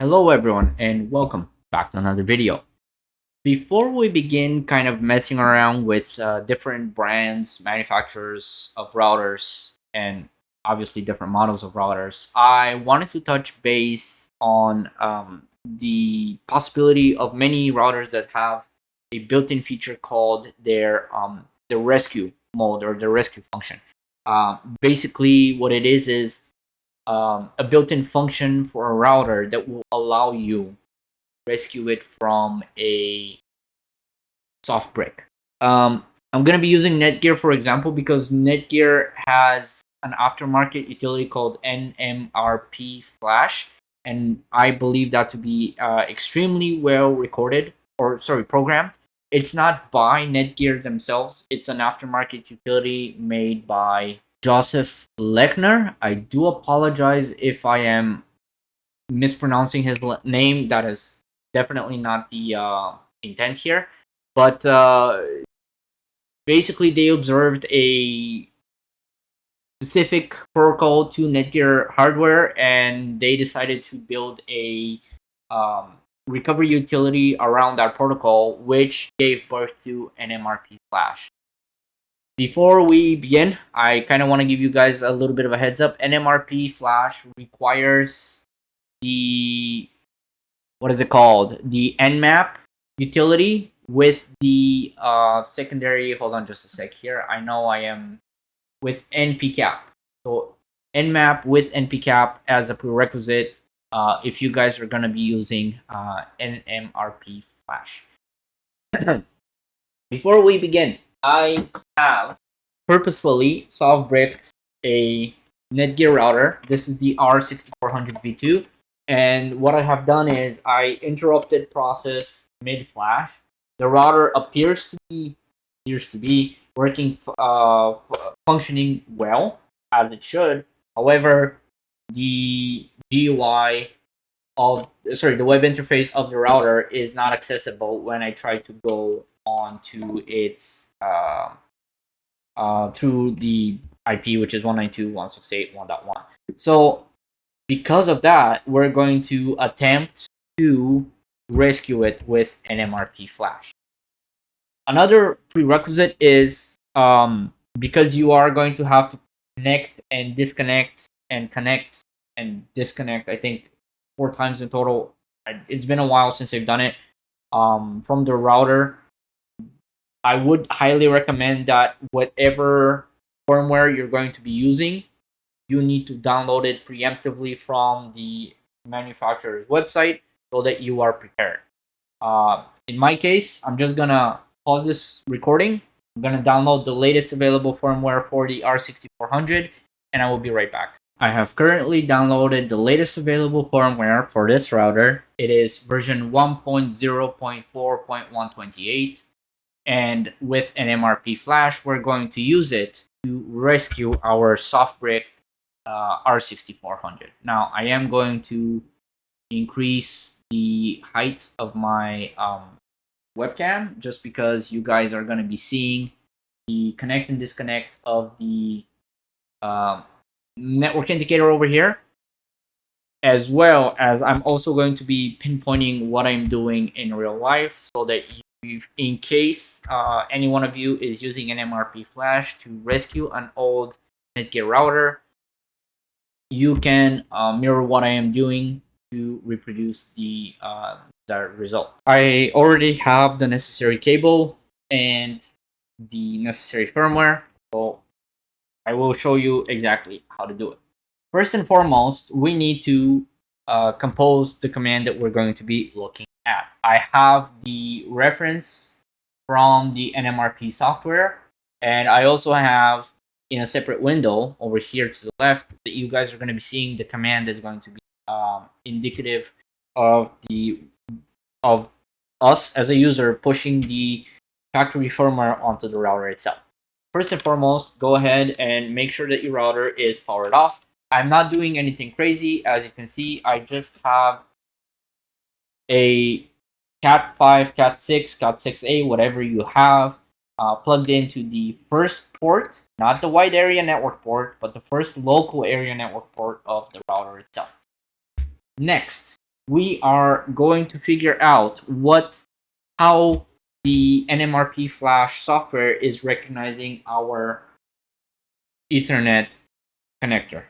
Hello everyone and welcome back to another video. Before we begin kind of messing around with different brands, manufacturers of routers, and obviously different models of routers, I wanted to touch base on the possibility of many routers that have a built-in feature called the rescue mode or the rescue function. Basically, what it is a built-in function for a router that will allow you to rescue it from a soft brick. I'm going to be using Netgear, for example, because Netgear has an aftermarket utility called NMRPFlash, and I believe that to be extremely well programmed. It's not by Netgear themselves. It's an aftermarket utility made by Joseph Lehner. I do apologize if I am mispronouncing his name. That is definitely not the intent here. But basically, they observed a specific protocol to Netgear hardware, and they decided to build a recovery utility around that protocol, which gave birth to NMRPFlash. Before we begin, I kind of want to give you guys a little bit of a heads up. NMRPFlash requires the the Nmap utility with the secondary. Hold on just a sec here. I know I am with npcap. So Nmap with npcap as a prerequisite if you guys are going to be using NMRPFlash. Before we begin, I have purposefully soft bricked a Netgear router. This is the R6400V2. And what I have done is I interrupted process mid flash. The router appears to be working, functioning well as it should. However, the GUI the web interface of the router is not accessible when I try to go onto its through the IP, which is 192.168.1.1. So because of that, we're going to attempt to rescue it with NMRPFlash. Another prerequisite is because you are going to have to connect and disconnect and connect and disconnect, I think 4 times in total. It's been a while since I've done it from the router. I would highly recommend that whatever firmware you're going to be using, you need to download it preemptively from the manufacturer's website so that you are prepared. In my case, I'm just gonna pause this recording. I'm gonna download the latest available firmware for the R6400, and I will be right back. I have currently downloaded the latest available firmware for this router. It is version 1.0.4.128. And with NMRPFlash, we're going to use it to rescue our soft brick R6400. Now, I am going to increase the height of my webcam just because you guys are going to be seeing the connect and disconnect of the network indicator over here, as well as I'm also going to be pinpointing what I'm doing in real life so that in case any one of you is using NMRPFlash to rescue an old Netgear router, you can mirror what I am doing to reproduce the result. I already have the necessary cable and the necessary firmware, so I will show you exactly how to do it. First and foremost, we need to compose the command that we're going to be looking at. I have the reference from the NMRP software, and I also have in a separate window over here to the left that you guys are going to be seeing the command is going to be indicative of us as a user pushing the factory firmware onto the router itself. First and foremost, go ahead and make sure that your router is powered off. I'm not doing anything crazy. As you can see, I just have a Cat 5, Cat 6, Cat 6A, whatever you have, plugged into the first port, not the wide area network port, but the first local area network port of the router itself. Next, we are going to figure out how the NMRP Flash software is recognizing our Ethernet connector.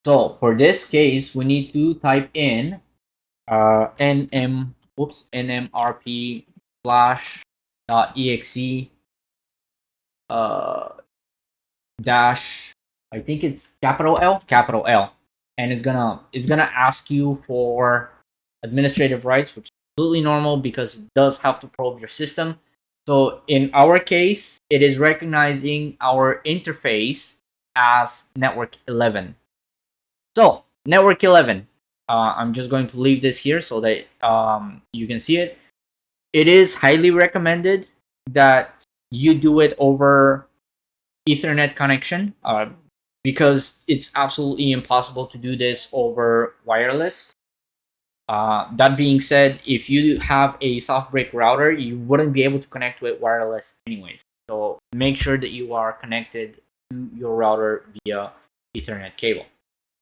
So for this case, we need to type in NMRP flash.exe dash, I think it's capital L, and it's gonna ask you for administrative rights, which is completely normal because it does have to probe your system. So in our case, it is recognizing our interface as network 11. So network 11, I'm just going to leave this here so that you can see it. It is highly recommended that you do it over Ethernet connection because it's absolutely impossible to do this over wireless. That being said, if you have a soft break router, you wouldn't be able to connect to it wireless anyways. So make sure that you are connected to your router via Ethernet cable.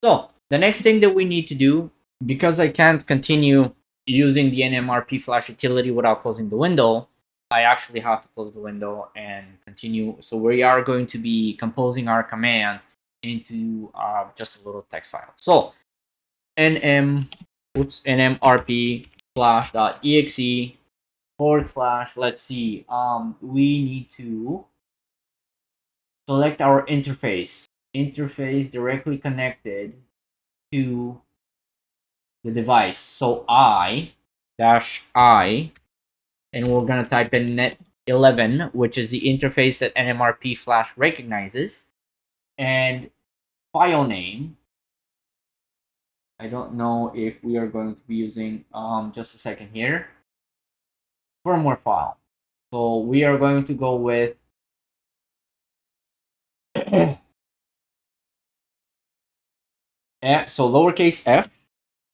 So the next thing that we need to do, because I can't continue using the NMRP Flash utility without closing the window, I actually have to close the window and continue. So we are going to be composing our command into just a little text file. So NMRP flash.exe / let's see, we need to select our interface directly connected to the device. So I, and we're gonna type in net 11, which is the interface that NMRP Flash recognizes, and file name. I don't know if we are going to be using just a second here. Firmware file. So we are going to go with so lowercase f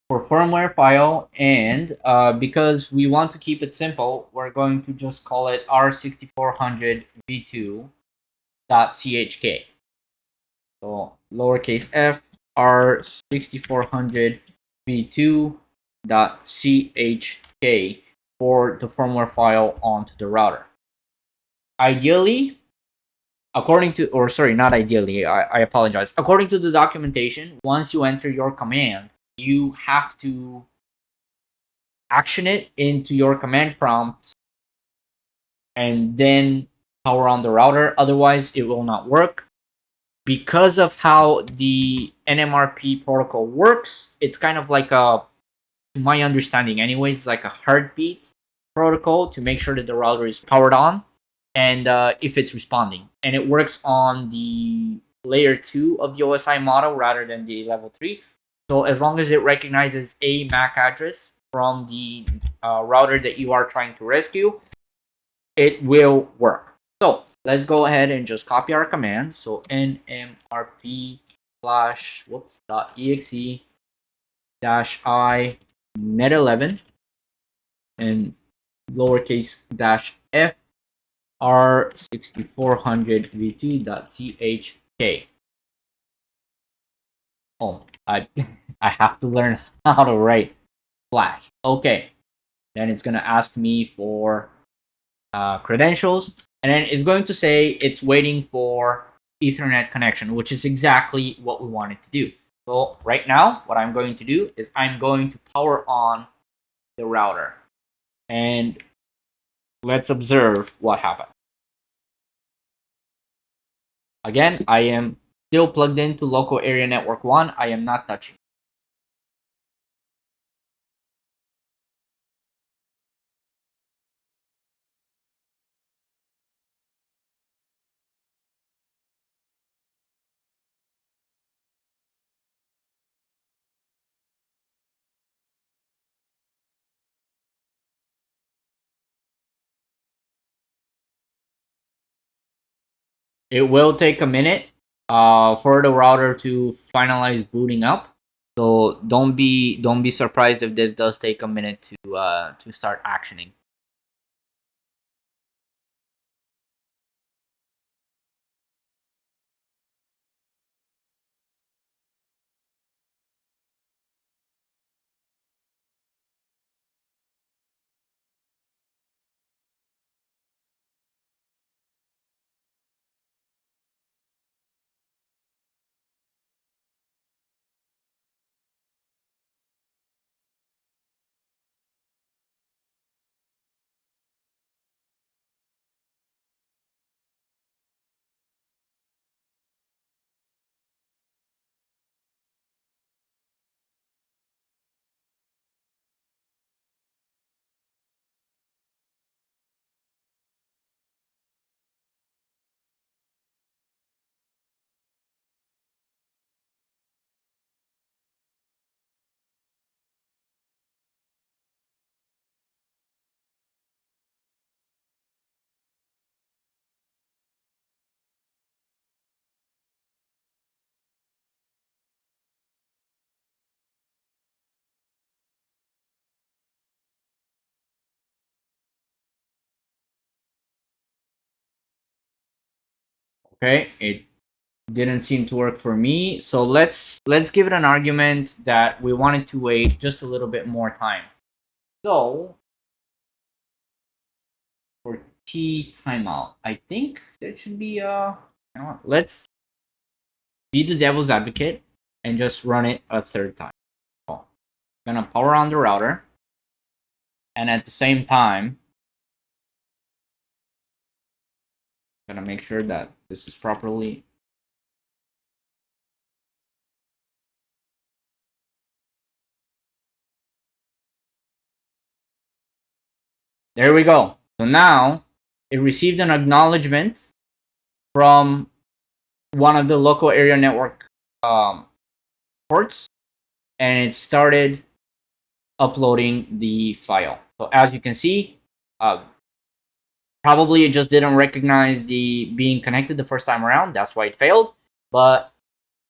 for firmware file, and because we want to keep it simple, we're going to just call it r6400v2.chk. So lowercase f r6400v2.chk for the firmware file onto the router. Ideally, according to, or sorry, not ideally, I apologize. According to the documentation, once you enter your command, you have to action it into your command prompt and then power on the router. Otherwise, it will not work. Because of how the NMRP protocol works, it's kind of like a, to my understanding anyways, like a heartbeat protocol to make sure that the router is powered on and if it's responding. And it works on the layer 2 of the OSI model rather than the level 3. So as long as it recognizes a MAC address from the router that you are trying to rescue, it will work. So let's go ahead and just copy our command. So NMRP flash .exe -i net11 and lowercase -f r6400v2.chk. Oh, I I have to learn how to write Flash. Okay, then it's gonna ask me for credentials, and then it's going to say it's waiting for Ethernet connection, which is exactly what we want it to do. So right now, what I'm going to do is I'm going to power on the router, and let's observe what happened. Again, I am still plugged into local area network 1. I am not touching. It will take a minute for the router to finalize booting up. So don't be surprised if this does take a minute to start actioning. Okay, it didn't seem to work for me. So let's give it an argument that we wanted to wait just a little bit more time. So for T timeout, I think there should be let's be the devil's advocate and just run it a third time. So I'm gonna power on the router, and at the same time, I'm gonna make sure that this is properly. There we go. So now it received an acknowledgement from one of the local area network ports, and it started uploading the file. So as you can see, probably it just didn't recognize the being connected the first time around. That's why it failed. But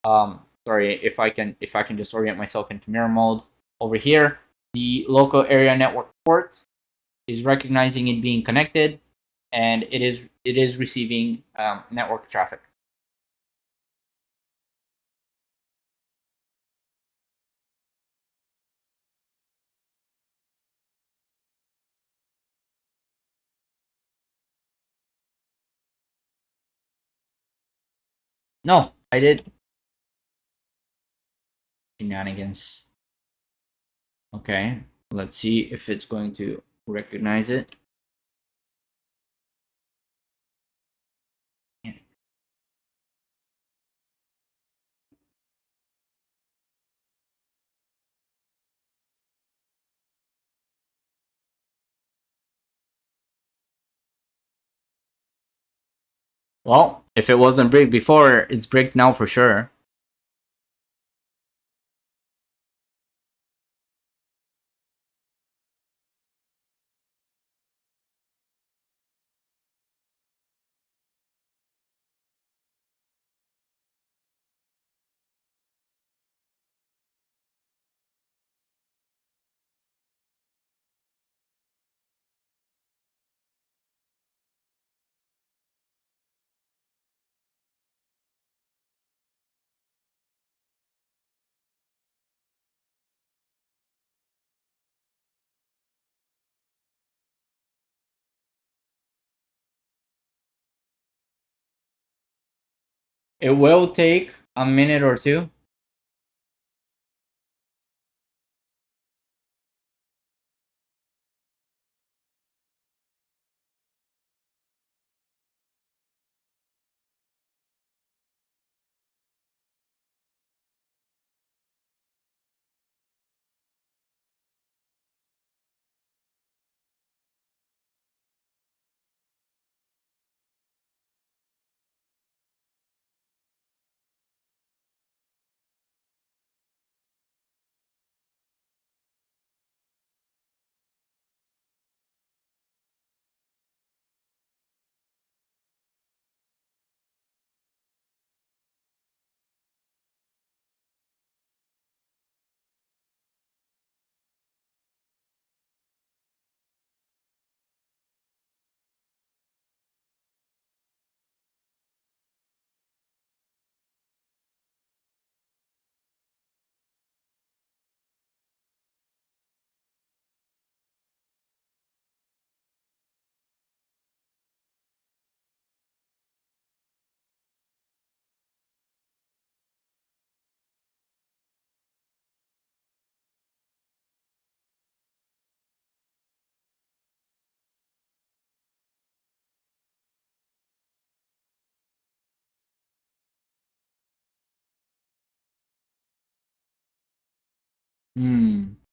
sorry, if I can just orient myself into mirror mode over here, the local area network port is recognizing it being connected, and it is receiving network traffic. No, I did shenanigans. Okay, let's see if it's going to recognize it. Well, if it wasn't bricked before, it's bricked now for sure. It will take a minute or two.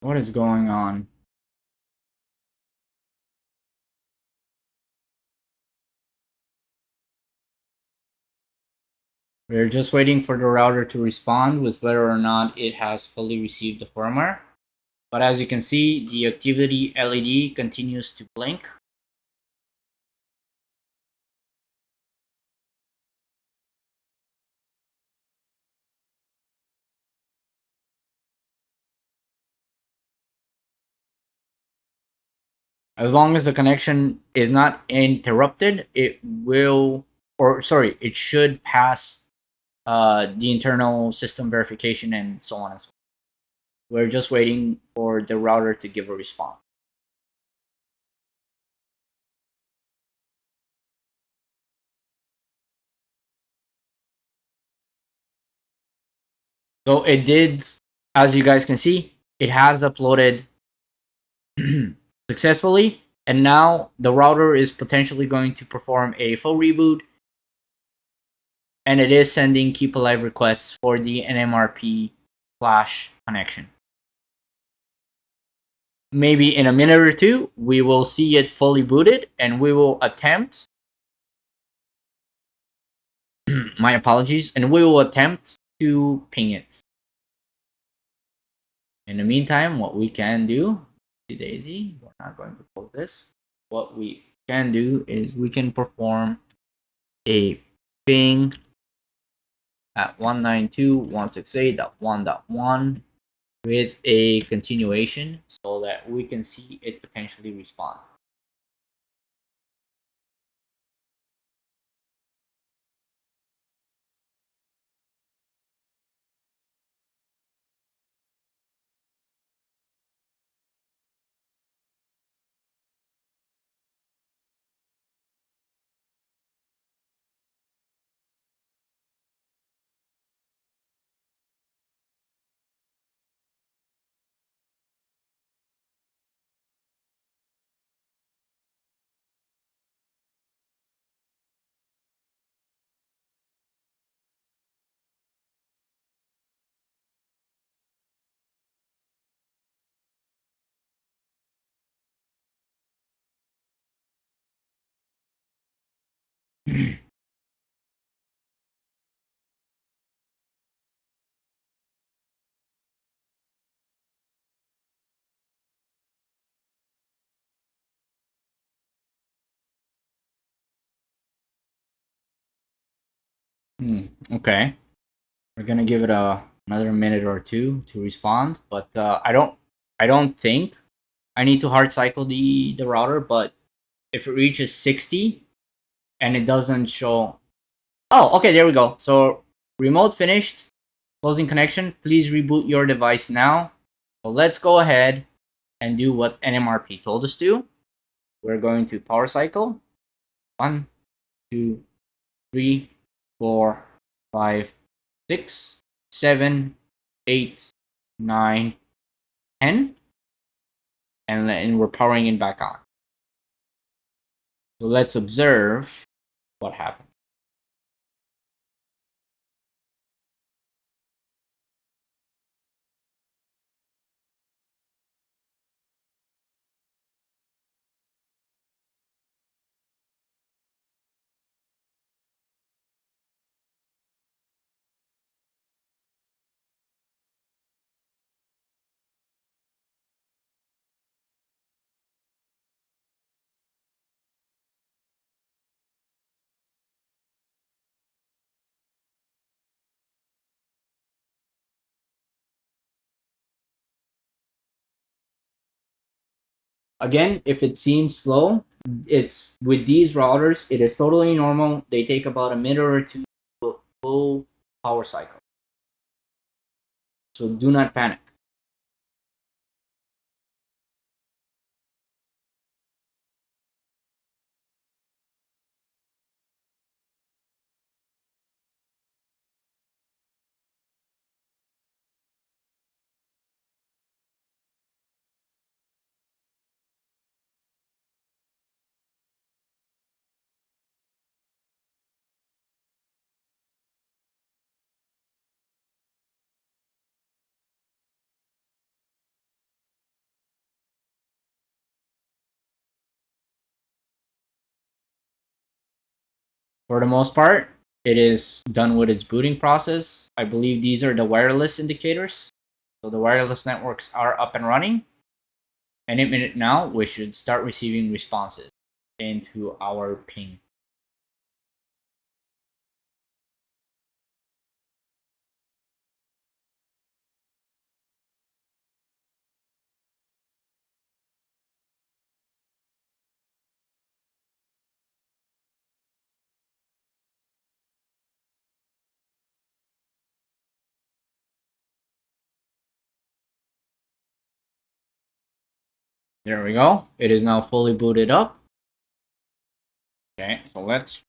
What is going on? We're just waiting for the router to respond with whether or not it has fully received the firmware. But as you can see, the activity LED continues to blink. As long as the connection is not interrupted, it will or sorry, it should pass the internal system verification and so on and so on. We're just waiting for the router to give a response. So it did, as you guys can see, it has uploaded successfully, and now the router is potentially going to perform a full reboot, and it is sending keep alive requests for the NMRP flash connection. Maybe in a minute or two, we will see it fully booted, and we will attempt my apologies, and we will attempt to ping it. In the meantime, what we can do, Daisy, we're not going to close this. What we can do is we can perform a ping at 192.168.1.1 with a continuation so that we can see it potentially respond. Okay, we're gonna give it another minute or two to respond, but I don't think I need to hard cycle the router. But if it reaches 60 and it doesn't show, oh, okay, there we go. So remote finished, closing connection. Please reboot your device now. So let's go ahead and do what NMRP told us to. We're going to power cycle 1, 2, 3, 4, 5, 6, 7, 8, 9, 10, and we're powering it back on. So let's observe what happens. Again, if it seems slow, it's with these routers, it is totally normal. They take about a minute or two to a full power cycle. So do not panic. For the most part, it is done with its booting process. I believe these are the wireless indicators. So the wireless networks are up and running. Any minute now, we should start receiving responses into our ping. There we go. It is now fully booted up. Okay, so let's,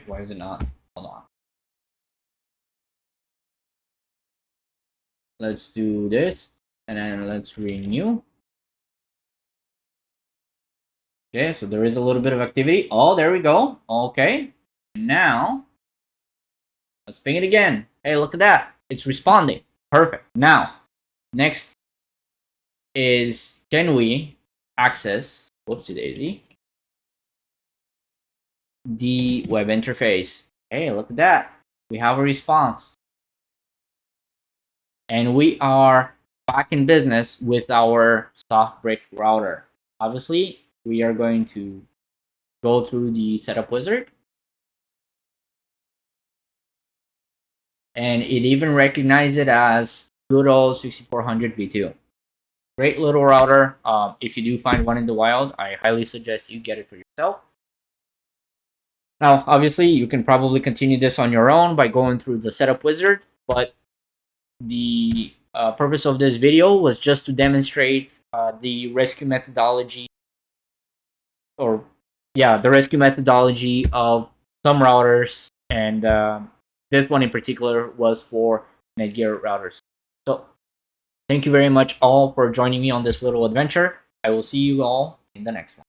why is it not? Hold on. Let's do this, and then let's renew. Okay, so there is a little bit of activity. Oh, there we go. Okay, now let's ping it again. Hey, look at that. It's responding. Perfect. Now, next is, can we access, whoopsie daisy, the web interface? Hey, look at that. We have a response. And we are back in business with our soft brick router. Obviously, we are going to go through the setup wizard. And it even recognized it as good old 6400 V2. Great little router. If you do find one in the wild, I highly suggest you get it for yourself. Now, obviously, you can probably continue this on your own by going through the setup wizard, but the purpose of this video was just to demonstrate the rescue methodology, or the rescue methodology of some routers, and this one in particular was for Netgear routers. So thank you very much all for joining me on this little adventure. I will see you all in the next one.